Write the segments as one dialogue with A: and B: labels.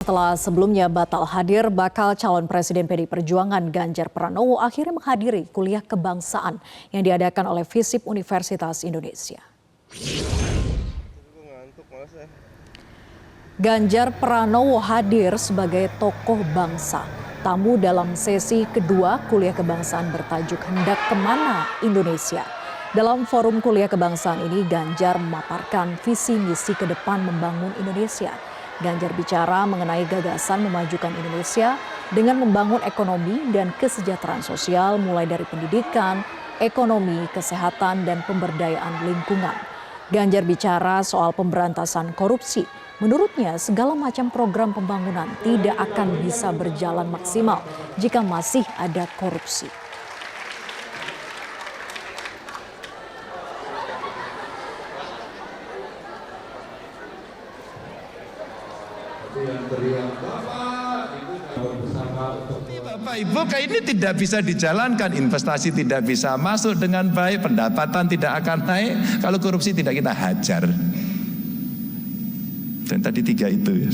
A: Setelah sebelumnya batal hadir, bakal calon Presiden PDI Perjuangan Ganjar Pranowo akhirnya menghadiri kuliah kebangsaan yang diadakan oleh FISIP Universitas Indonesia. Ganjar Pranowo hadir sebagai tokoh bangsa. Tamu dalam sesi kedua kuliah kebangsaan bertajuk Hendak Kemana Indonesia. Dalam forum kuliah kebangsaan ini, Ganjar memaparkan visi misi ke depan membangun Indonesia. Ganjar bicara mengenai gagasan memajukan Indonesia dengan membangun ekonomi dan kesejahteraan sosial mulai dari pendidikan, ekonomi, kesehatan, dan pemberdayaan lingkungan. Ganjar bicara soal pemberantasan korupsi. Menurutnya, segala macam program pembangunan tidak akan bisa berjalan maksimal jika masih ada korupsi.
B: Bapak Ibu, kayak ini tidak bisa dijalankan, investasi tidak bisa masuk dengan baik, pendapatan tidak akan naik kalau korupsi tidak kita hajar. Dan tadi tiga itu ya,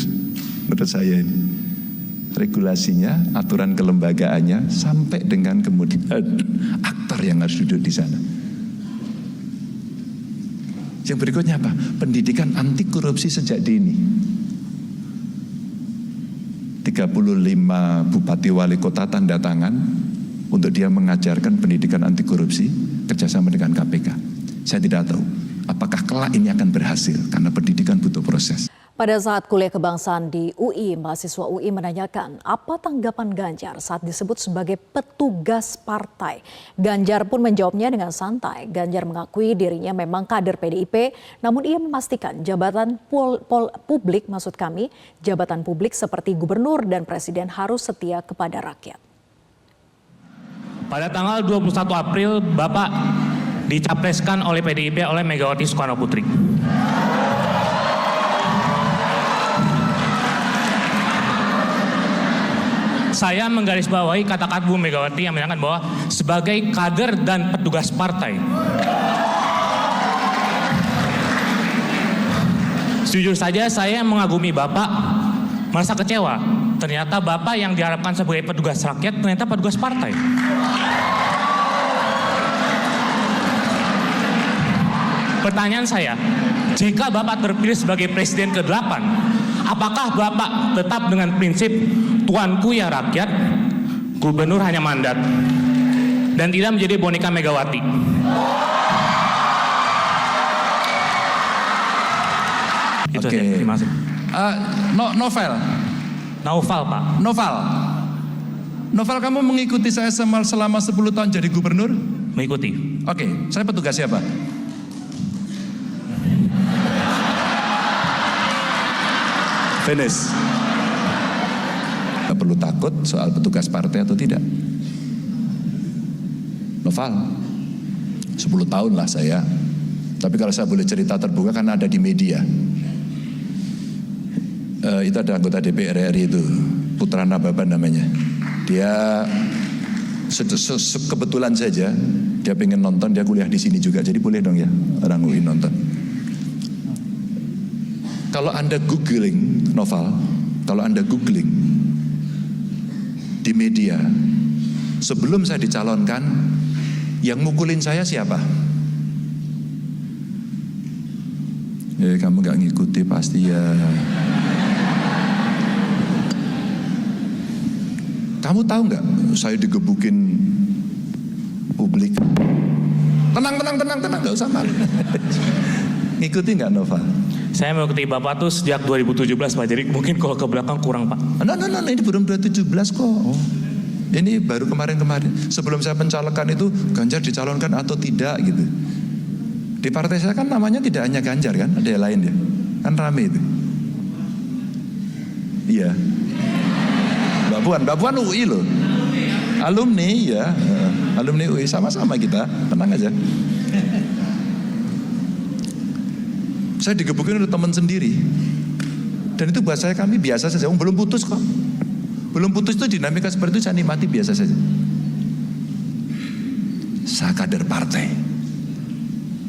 B: menurut saya ini regulasinya, aturan kelembagaannya, sampai dengan kemudian aktor yang harus duduk di sana. Yang berikutnya apa? Pendidikan anti korupsi sejak dini. 35 bupati wali kota tanda tangan untuk dia mengajarkan pendidikan anti korupsi kerjasama dengan KPK. Saya tidak tahu apakah kelak ini akan berhasil karena pendidikan butuh proses.
A: Pada saat kuliah kebangsaan di UI, mahasiswa UI menanyakan apa tanggapan Ganjar saat disebut sebagai petugas partai. Ganjar pun menjawabnya dengan santai. Ganjar mengakui dirinya memang kader PDIP, namun ia memastikan jabatan jabatan publik seperti gubernur dan presiden harus setia kepada rakyat.
C: Pada tanggal 21 April, Bapak dicapreskan oleh PDIP oleh Megawati Soekarno Putri. Saya menggarisbawahi kata-kata Bu Megawati yang menyatakan bahwa sebagai kader dan petugas partai. Jujur saja saya mengagumi Bapak, merasa kecewa. Ternyata Bapak yang diharapkan sebagai petugas rakyat ternyata petugas partai. Pertanyaan saya, jika Bapak terpilih sebagai Presiden ke-8, apakah Bapak tetap dengan prinsip tuanku ya rakyat, gubernur hanya mandat, dan tidak menjadi boneka Megawati?
B: Oke.
C: Terima kasih.
B: Novel,
C: Pak.
B: Novel, kamu mengikuti saya selama 10 tahun jadi gubernur?
C: Mengikuti.
B: Oke, saya petugas siapa? Finish. Gak perlu takut soal petugas partai atau tidak. Novel, 10 tahun lah saya. Tapi kalau saya boleh cerita terbuka karena ada di media. Itu ada anggota DPR RI itu, Putra Nababan namanya. Dia kebetulan saja dia pengen nonton, dia kuliah di sini juga. Jadi boleh dong ya orang UI nonton. Kalau Anda googling Novel, kalau Anda googling di media, sebelum saya dicalonkan, yang mukulin saya siapa? Kamu gak ngikuti pasti ya. Kamu tahu gak, saya digebukin publik. Tenang, gak usah malu. Ngikuti gak Novel?
C: Saya mengikuti Bapak tuh sejak 2017 Pak, jadi mungkin kalau ke belakang kurang Pak.
B: Ini belum 2017 kok. Ini baru kemarin-kemarin. Sebelum saya pencalonan itu Ganjar dicalonkan atau tidak gitu. Di partai saya kan namanya tidak hanya Ganjar kan, ada yang lain ya. Kan rame itu. Iya. Mbak Puan UI loh. Alumni ya. Alumni UI sama-sama kita, tenang aja. Saya digebukin oleh teman sendiri. Dan itu buat saya kami biasa saja. Belum putus kok. Belum putus itu dinamika seperti itu saya nikmati biasa saja. Saya kader partai.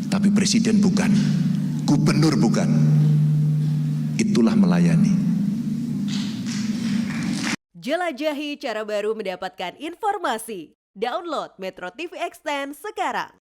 B: Tapi presiden bukan. Gubernur bukan. Itulah melayani.
D: Jelajahi cara baru mendapatkan informasi. Download Metro TV Extend sekarang.